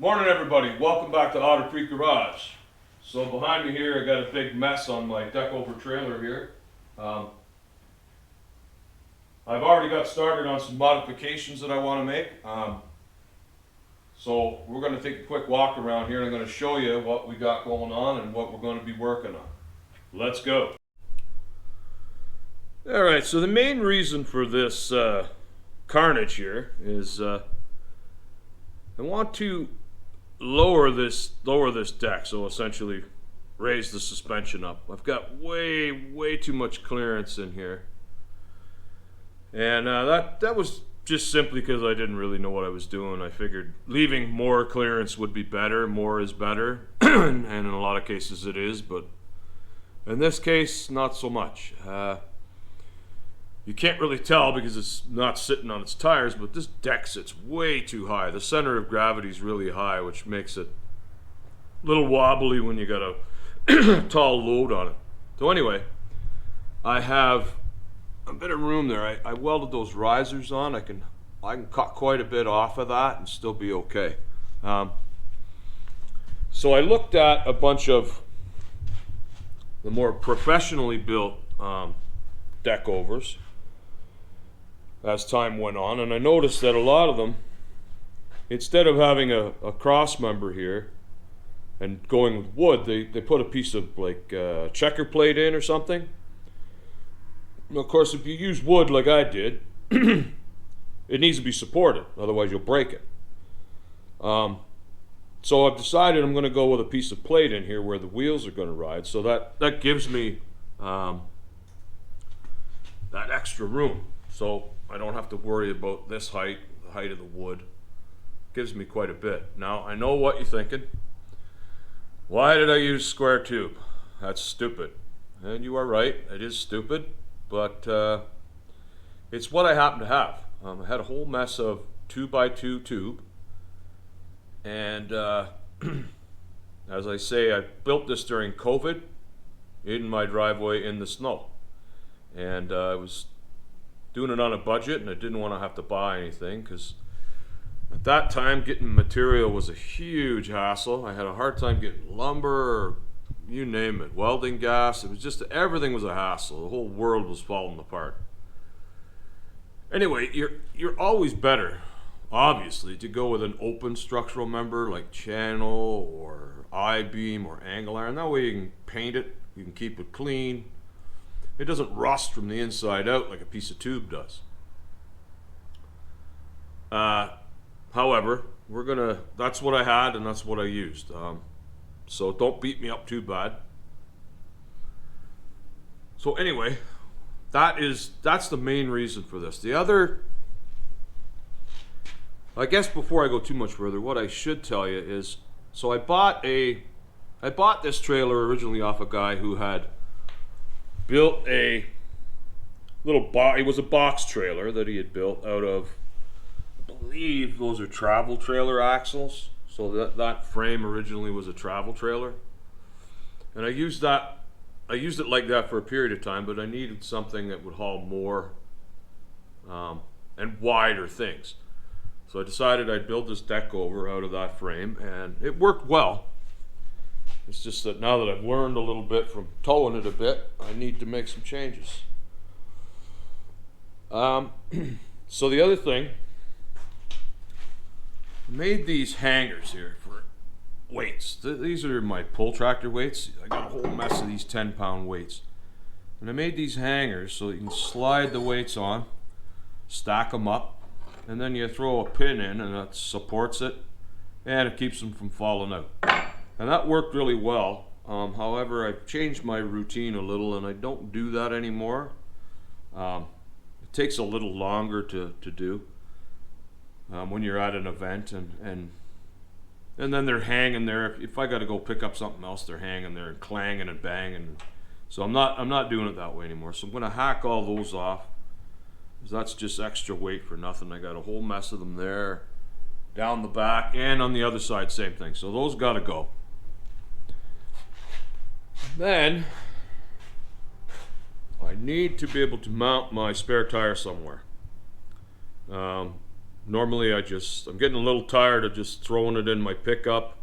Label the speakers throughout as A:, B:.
A: Morning everybody, welcome back to Otter Creek Garage. So behind me here I got a big mess on my deck over trailer here. I've already got started on some modifications that I want to make. So we're going to take a quick walk around here and I'm going to show you what we got going on and what we're going to be working on. Let's go. Alright, so the main reason for this carnage here is I want to lower this deck, so essentially raise the suspension up. I've got way too much clearance in here, and that was just simply because I didn't really know what I was doing. I figured leaving more clearance would be better. More is better, and in a lot of cases it is, but in this case, not so much. You can't really tell because it's not sitting on its tires, but this deck sits way too high. The center of gravity is really high, which makes it a little wobbly when you got a tall load on it. So anyway, I have a bit of room there. I welded those risers on. I can cut quite a bit off of that and still be okay. So I looked at a bunch of the more professionally built deck overs as time went on, and I noticed that a lot of them, instead of having a cross member here and going with wood, they put a piece of like checker plate in or something. And of course, if you use wood like I did, it needs to be supported, otherwise you'll break it. So I've decided I'm going to go with a piece of plate in here where the wheels are going to ride, so that gives me that extra room. So I don't have to worry about this height, the height of the wood. Gives me quite a bit. Now, I know what you're thinking. Why did I use square tube? That's stupid. And you are right, it is stupid, but it's what I happen to have. I had a whole mess of 2x2 tube, and as I say, I built this during COVID in my driveway in the snow. And I was doing it on a budget, and I didn't want to have to buy anything because at that time getting material was a huge hassle. I had a hard time getting lumber, or you name it, welding gas. It was just, everything was a hassle. The whole world was falling apart. Anyway, you're always better, obviously, to go with an open structural member like channel or I-beam or angle iron. That way you can paint it, you can keep it clean. It doesn't rust from the inside out like a piece of tube does. However, that's what I had and that's what I used. So don't beat me up too bad. So anyway, that's the main reason for this. The other, I guess before I go too much further, what I should tell you is, so I bought this trailer originally off a guy who had built a little box. It was a box trailer that he had built out of, I believe those are travel trailer axles. So that frame originally was a travel trailer, and I used it like that for a period of time, but I needed something that would haul more and wider things. So I decided I'd build this deck over out of that frame, and it worked well. It's just that now that I've learned a little bit from towing it a bit, I need to make some changes. So the other thing, I made these hangers here for weights. These are my pull tractor weights. I got a whole mess of these 10-pound weights. And I made these hangers so that you can slide the weights on, stack them up, and then you throw a pin in and that supports it, and it keeps them from falling out. And that worked really well. However, I've changed my routine a little and I don't do that anymore. It takes a little longer to do when you're at an event, and then they're hanging there. If I got to go pick up something else, they're hanging there and clanging and banging. So I'm not doing it that way anymore. So I'm going to hack all those off, because that's just extra weight for nothing. I got a whole mess of them there, down the back, and on the other side, same thing. So those got to go. Then I need to be able to mount my spare tire somewhere. Normally I'm getting a little tired of just throwing it in my pickup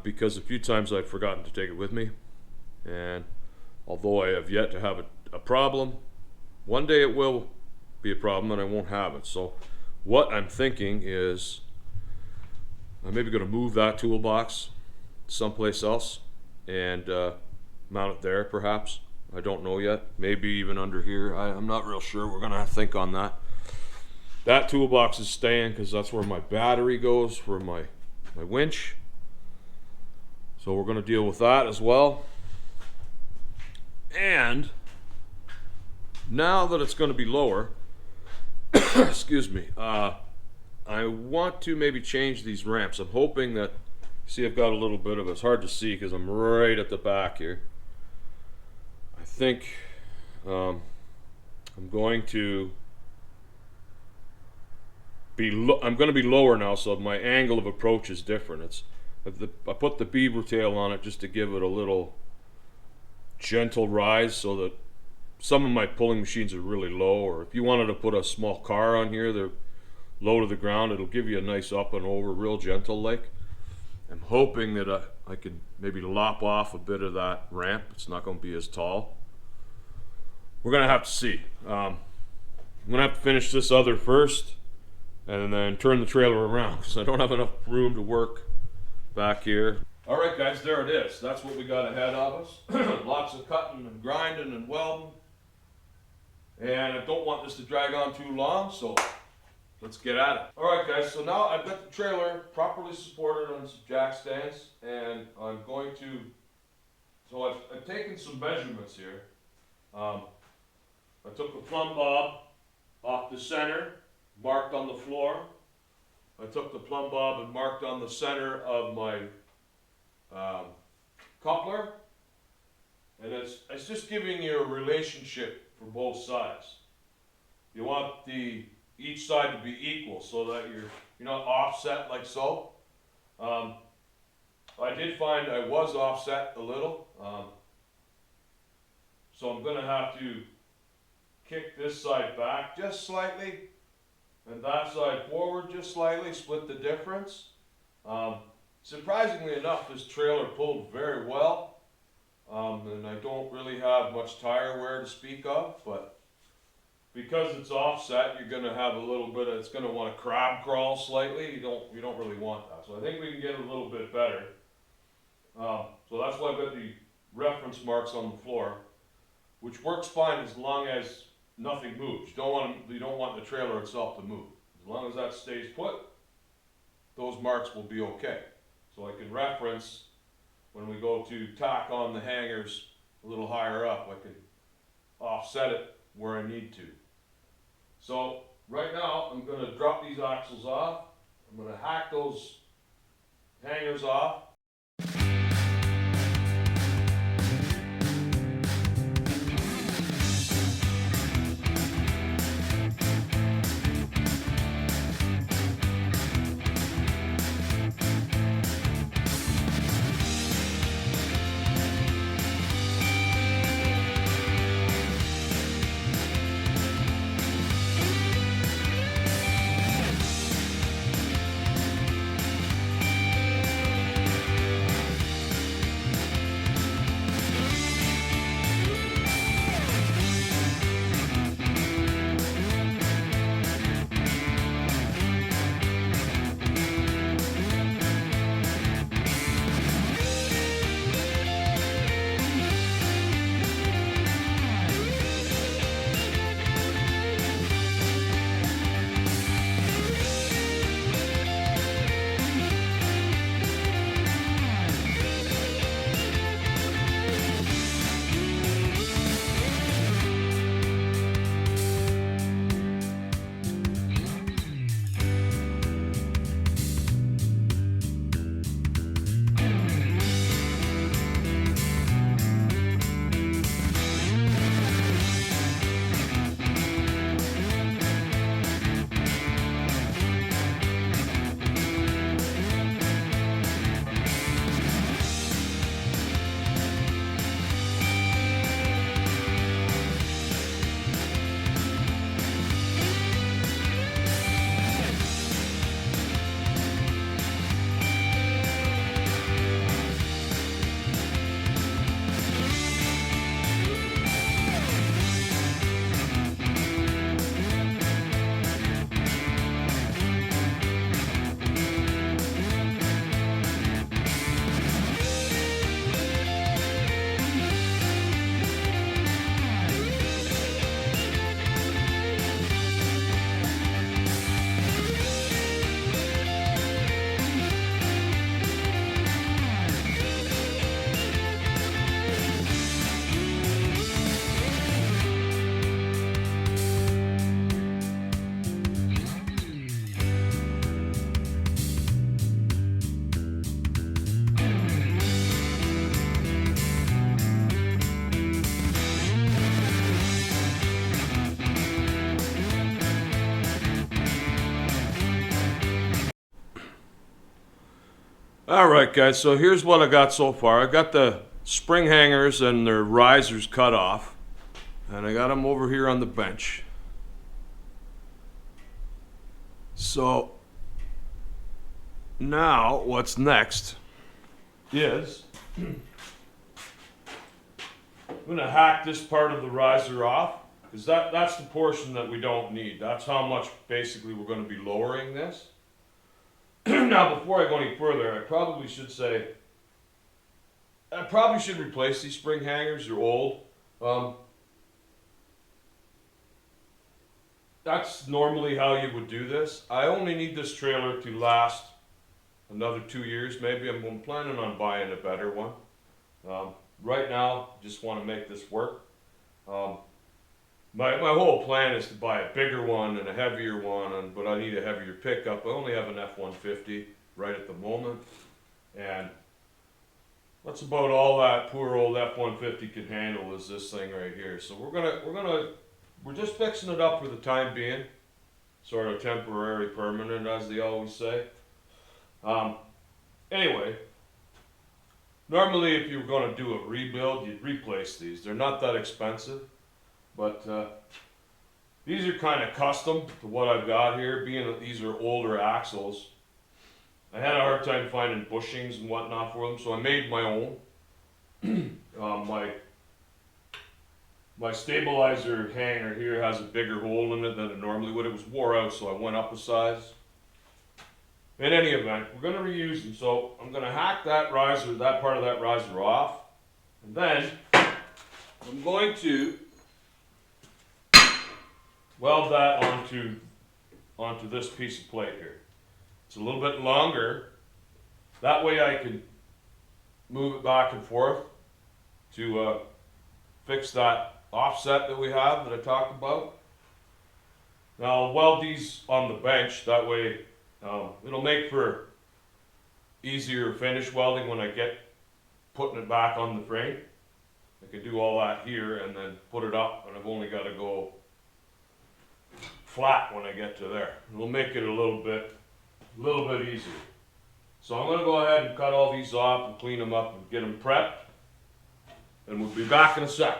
A: because a few times I've forgotten to take it with me. And although I have yet to have a problem, one day it will be a problem and I won't have it. So what I'm thinking is I'm maybe going to move that toolbox someplace else and mount it there perhaps. I don't know yet. Maybe even under here. I'm not real sure. We're going to have to think on that. That toolbox is staying because that's where my battery goes for my winch. So we're going to deal with that as well. And now that it's going to be lower, excuse me, I want to maybe change these ramps. I'm hoping that, see, I've got a little bit of, it's hard to see because I'm right at the back here. I think I'm going to be lower now, so my angle of approach is different. I put the beaver tail on it just to give it a little gentle rise so that some of my pulling machines are really low, or if you wanted to put a small car on here, they're low to the ground, it'll give you a nice up and over, real gentle like. I'm hoping that I can maybe lop off a bit of that ramp. It's not going to be as tall. We're going to have to see. I'm going to have to finish this other first and then turn the trailer around because I don't have enough room to work back here. All right, guys, there it is. That's what we got ahead of us. Lots of cutting and grinding and welding. And I don't want this to drag on too long, so let's get at it. All right, guys, so now I've got the trailer properly supported on some jack stands, and I'm going to, so I've taken some measurements here. I took the plumb bob off the center, marked on the floor. I took the plumb bob and marked on the center of my coupler, and it's just giving you a relationship for both sides. You want each side to be equal so that you're not offset like so. I did find I was offset a little, so I'm going to have to kick this side back just slightly and that side forward just slightly, split the difference. Surprisingly enough, this trailer pulled very well, and I don't really have much tire wear to speak of, but because it's offset, you're going to have a little bit of, it's going to want to crab crawl slightly. You don't really want that. So I think we can get a little bit better. So that's why I've got the reference marks on the floor, which works fine as long as nothing moves. You don't want the trailer itself to move. As long as that stays put, those marks will be okay. So I can reference when we go to tack on the hangers a little higher up, I can offset it where I need to. So right now I'm going to drop these axles off. I'm going to hack those hangers off. Alright guys, so here's what I got so far. I got the spring hangers and their risers cut off. And I got them over here on the bench. So now what's next is I'm gonna hack this part of the riser off, because that's the portion that we don't need. That's how much basically we're gonna be lowering this. Now before I go any further, I probably should say I probably should replace these spring hangers. They're old. That's normally how you would do this. I only need this trailer to last another 2 years maybe. I'm planning on buying a better one. Right now, just want to make this work. My whole plan is to buy a bigger one and a heavier one, but I need a heavier pickup. I only have an F-150 right at the moment, and that's about all that poor old F-150 can handle is this thing right here. So we're just fixing it up for the time being, sort of temporary, permanent, as they always say. Anyway, normally if you were going to do a rebuild, you'd replace these. They're not that expensive, but these are kind of custom to what I've got here, being that these are older axles. I had a hard time finding bushings and whatnot for them, so I made my own. My stabilizer hanger here has a bigger hole in it than it normally would. It was wore out, so I went up a size. In any event, we're going to reuse them, so I'm going to hack that riser, that part of that riser off, and then I'm going to weld that onto this piece of plate here. It's a little bit longer. That way I can move it back and forth to fix that offset that we have that I talked about. Now I'll weld these on the bench, that way it'll make for easier finish welding when I get putting it back on the frame. I can do all that here and then put it up, and I've only got to go flat when I get to there. It'll make it a little bit easier. So I'm going to go ahead and cut all these off and clean them up and get them prepped, and we'll be back in a sec.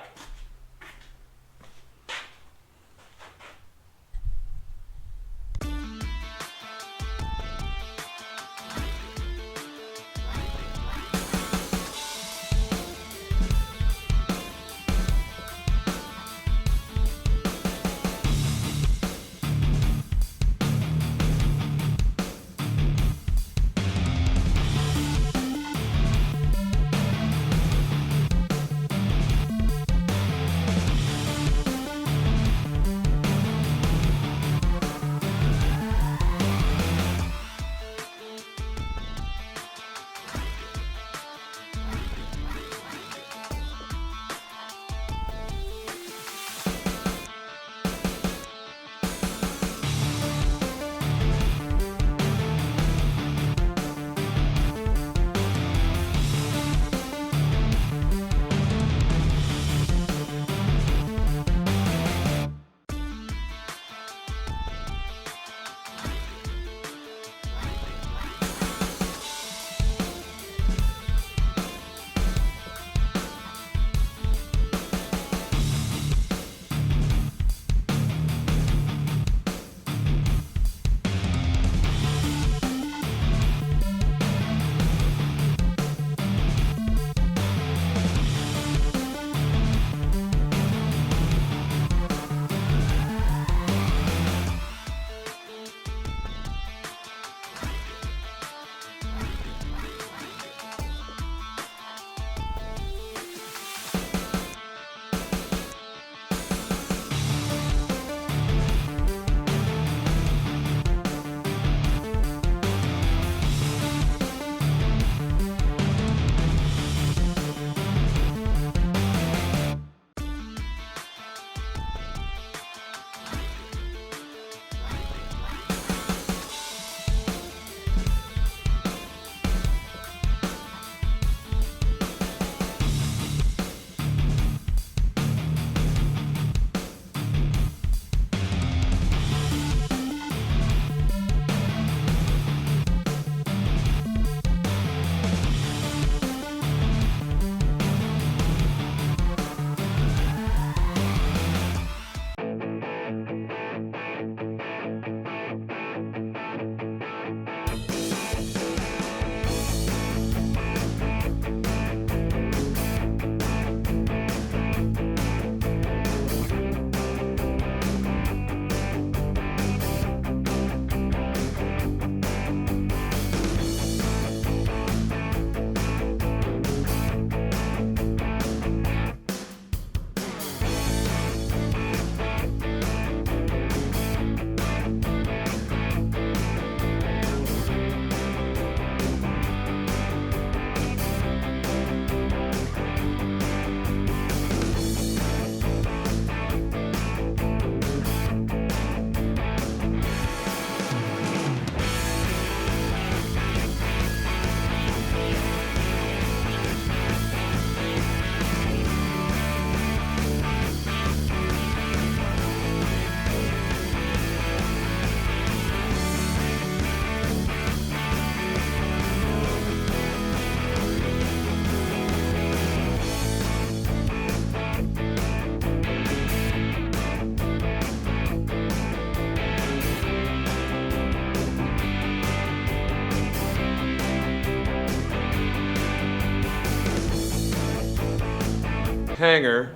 A: hanger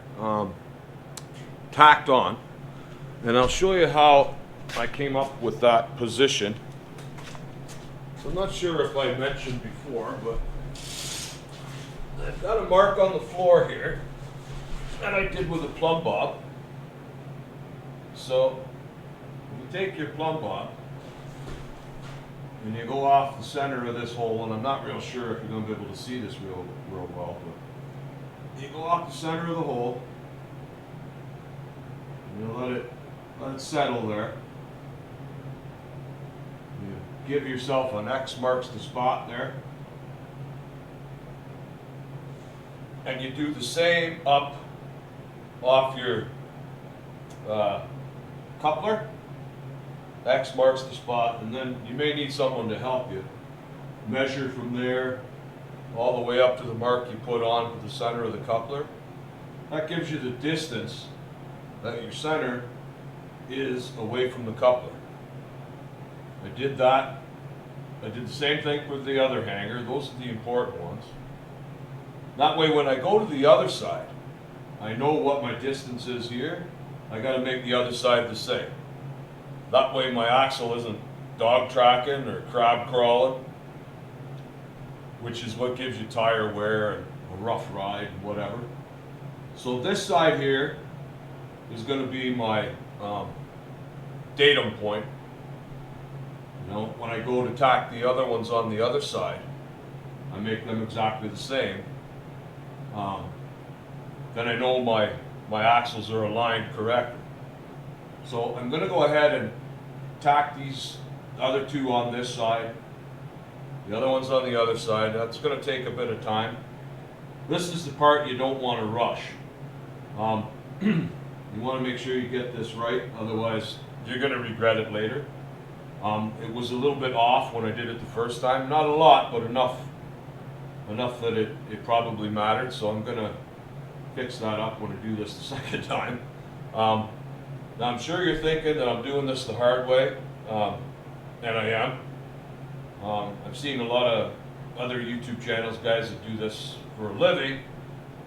A: tacked on, and I'll show you how I came up with that position. So I'm not sure if I mentioned before, but I've got a mark on the floor here that I did with a plumb bob. So you take your plumb bob and you go off the center of this hole, and I'm not real sure if you're going to be able to see this real well, but you go off the center of the hole and you let it settle there. You give yourself an X marks the spot there. And you do the same up off your coupler. X marks the spot, and then you may need someone to help you. Measure from there all the way up to the mark you put on to the center of the coupler. That gives you the distance that your center is away from the coupler. I did that. I did the same thing with the other hanger. Those are the important ones. That way when I go to the other side, I know what my distance is here. I got to make the other side the same. That way my axle isn't dog tracking or crab crawling, which is what gives you tire wear and a rough ride and whatever. So this side here is going to be my datum point. You know, when I go to tack the other ones on the other side, I make them exactly the same. Then I know my axles are aligned correctly. So I'm going to go ahead and tack these other two on this side, the other one's on the other side. That's going to take a bit of time. This is the part you don't want to rush. You want to make sure you get this right, otherwise you're going to regret it later. It was a little bit off when I did it the first time. Not a lot, but enough that it probably mattered. So I'm going to fix that up when I do this the second time. Now I'm sure you're thinking that I'm doing this the hard way, and I am. I've seen a lot of other YouTube channels, guys that do this for a living,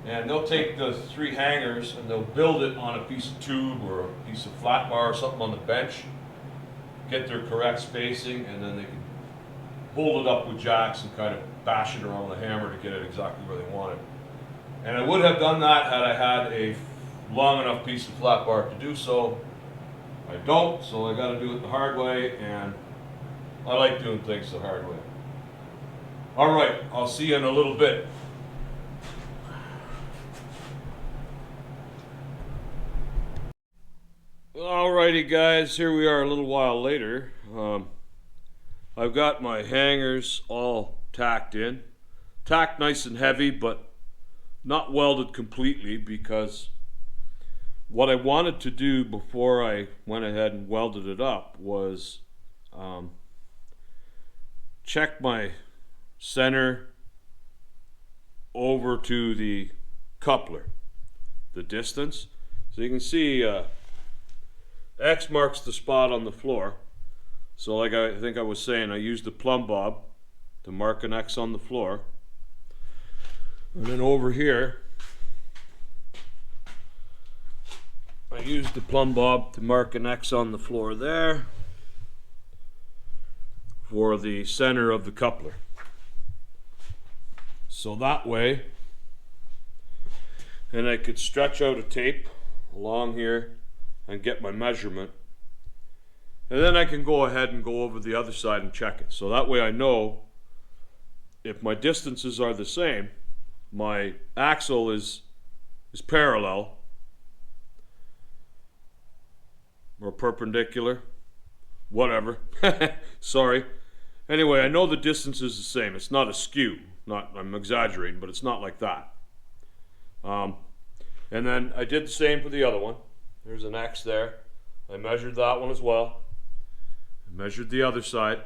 A: and they'll take the 3 hangers and they'll build it on a piece of tube or a piece of flat bar or something on the bench, get their correct spacing, and then they can hold it up with jacks and kind of bash it around the hammer to get it exactly where they want it. And I would have done that had I had a long enough piece of flat bar to do so. I don't, so I got to do it the hard way, and I like doing things the hard way. All right, I'll see you in a little bit. Alrighty guys, here we are a little while later. I've got my hangers all tacked in. Tacked nice and heavy, but not welded completely, because what I wanted to do before I went ahead and welded it up was check my center over to the coupler, the distance. So you can see X marks the spot on the floor. So like I think I was saying, I used the plumb bob to mark an X on the floor. And then over here, I used the plumb bob to mark an X on the floor there for the center of the coupler. So that way, and I could stretch out a tape along here and get my measurement, and then I can go ahead and go over the other side and check it. So that way I know if my distances are the same, my axle is parallel or perpendicular, whatever. Sorry. Anyway, I know the distance is the same. It's not askew. I'm exaggerating, but it's not like that. And then I did the same for the other one. There's an X there. I measured that one as well. I measured the other side.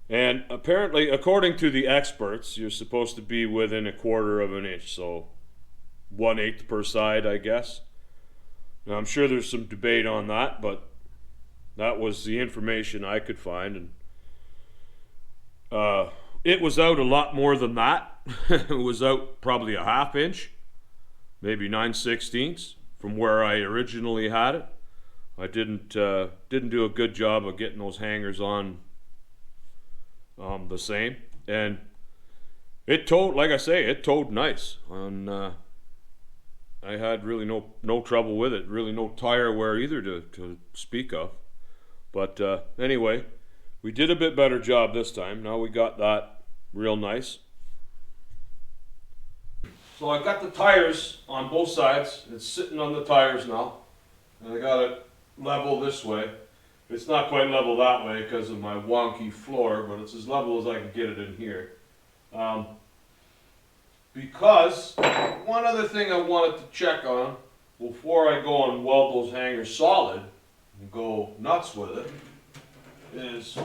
A: And apparently, according to the experts, you're supposed to be within 1/4 of an inch, so 1/8 per side, I guess. Now, I'm sure there's some debate on that, but that was the information I could find, and it was out a lot more than that. It was out probably 1/2 inch. maybe 9/16 from where I originally had it. I didn't do a good job of getting those hangers on the same, and it towed, like I say, it towed nice. And I had really no trouble with it. Really no tire wear either to speak of. But anyway, we did a bit better job this time. Now we got that real nice. So I got the tires on both sides. It's sitting on the tires now. And I got it level this way. It's not quite level that way because of my wonky floor, but it's as level as I can get it in here. Because one other thing I wanted to check on before I go and weld those hangers solid and go nuts with it is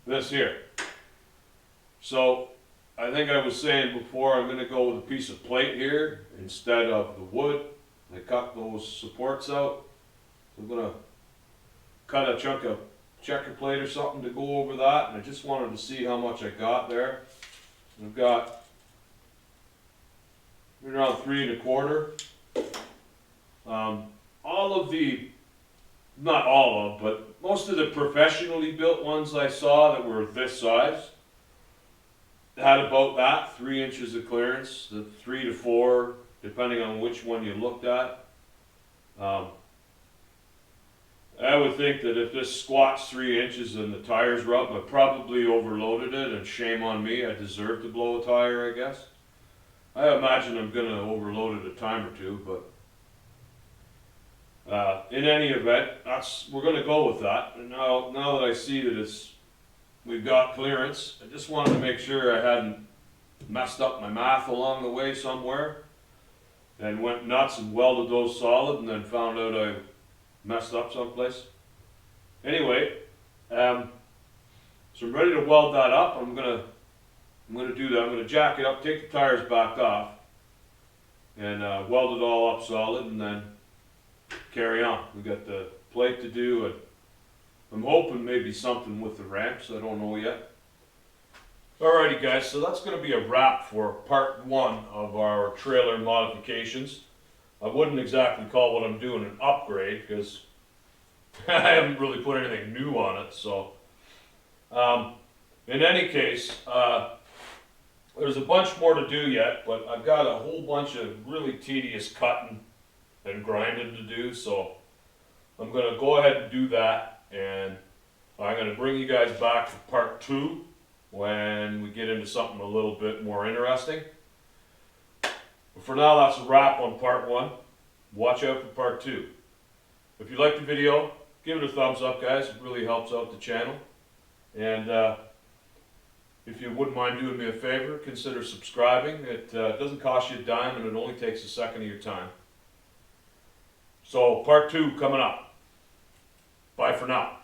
A: this here. So I think I was saying before, I'm going to go with a piece of plate here instead of the wood. I cut those supports out. So I'm going to cut a chunk of checker plate or something to go over that, and I just wanted to see how much I got there. I've got around 3 1/4. All of the, not all of, but most of the professionally built ones I saw that were this size had about that, 3 inches of clearance, the 3 to 4, depending on which one you looked at. I would think that if this squats 3 inches and the tires rub, I probably overloaded it, and shame on me, I deserve to blow a tire, I guess. I imagine I'm going to overload it a time or two, but in any event, we're going to go with that. And now that I see that we've got clearance, I just wanted to make sure I hadn't messed up my math along the way somewhere, and went nuts and welded those solid, and then found out I messed up someplace. Anyway, so I'm ready to weld that up. I'm gonna do that. I'm gonna jack it up, take the tires back off, and weld it all up solid, and then carry on. We got the plate to do, and I'm hoping maybe something with the ramps. I don't know yet. Alrighty guys, so that's going to be a wrap for part 1 of our trailer modifications. I wouldn't exactly call what I'm doing an upgrade because I haven't really put anything new on it. So, in any case, there's a bunch more to do yet, but I've got a whole bunch of really tedious cutting and grinding to do. So I'm going to go ahead and do that, and I'm going to bring you guys back for part 2 when we get into something a little bit more interesting. But for now, that's a wrap on part 1. Watch out for part 2. If you liked the video, give it a thumbs up, guys. It really helps out the channel. And if you wouldn't mind doing me a favor, consider subscribing. It doesn't cost you a dime, and it only takes a second of your time. So part 2 coming up. Bye for now.